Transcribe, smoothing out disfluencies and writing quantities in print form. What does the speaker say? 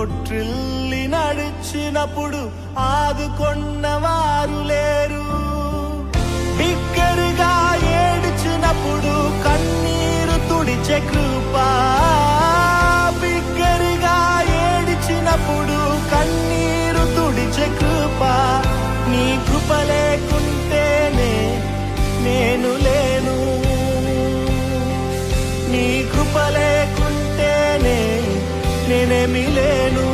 తొట్టిల్లి నడిచినప్పుడు ఆదుకొన్నవారు లేరు. బిగ్గరగా ఏడ్చినప్పుడు కన్నీరు తుడిచే కృప, బిగ్గరగా ఏడ్చినప్పుడు కన్నీరు తుడిచే కృప. నీ కృప లేకుంటేనే నేను లేను, నీ కృప లేకుంటేనే నేనేమి లేను.